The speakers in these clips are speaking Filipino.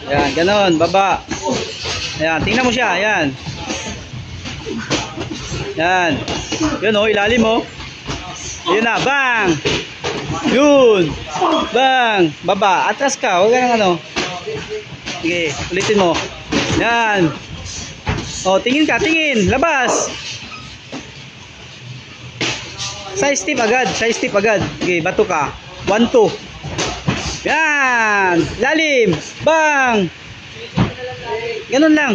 Yan, ganon, baba. Ayan, tingnan mo siya, ayan. Yan. Yun o, ilalim mo. Yun na, bang! Yun! Bang! Baba, atras ka, huwag ka ng ano. Sige, ulitin mo. Yan. O, tingin ka, tingin. Labas. Side step agad, side step agad. Sige, bato ka. 1, 2. Yan! Lalim! Bang! Ganun lang.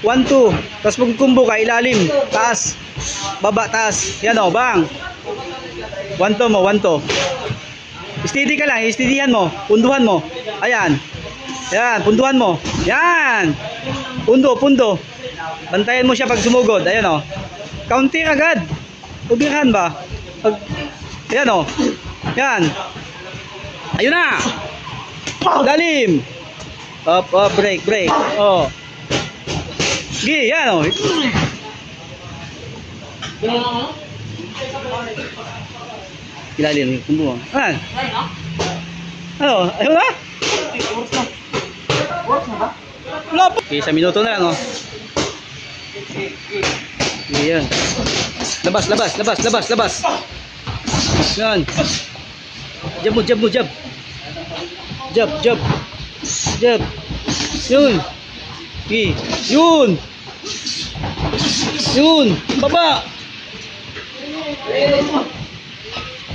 1, 2. Tapos magkumbo ka, ilalim. Taas. Baba, taas. Yan o, bang! 1, 2 mo, 1, 2. Steady ka lang, steadyhan mo. Punduhan mo. Ayan. Ayan, punduhan mo. Yan! Pundo, pundo. Bantayan mo siya pag sumugod. Ayan o. Counter agad. Ubirhan ba? Pag... Ayan o. Yan. Ayun na. Lalim. Up, up, break, break. Oh. Sige, yan o. Ilalim yung kumbuhan. Ayan. Ano? Ayun na? Okay, 1 minuto na lang o. Ayan. Labas, labas, labas, labas, labas. Yan. Jab mo, jab mo, jab. Jab, jab. Jab. Yun. Okay. Yun. Yun. Baba.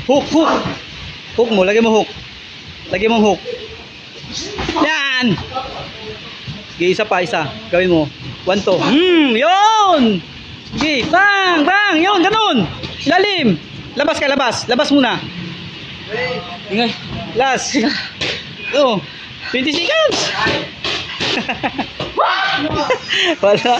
Hook, hook. Hook mo, lagay mo hook. Lagay mo hook. Yan. Okay, isa pa, isa. Gawin mo. 1, 2. Yun. Okay, bang, bang. Yun, ganun. Lalim. Labas ka, labas. Labas muna. Ingay. Last. Oh, 20 seconds. Wala.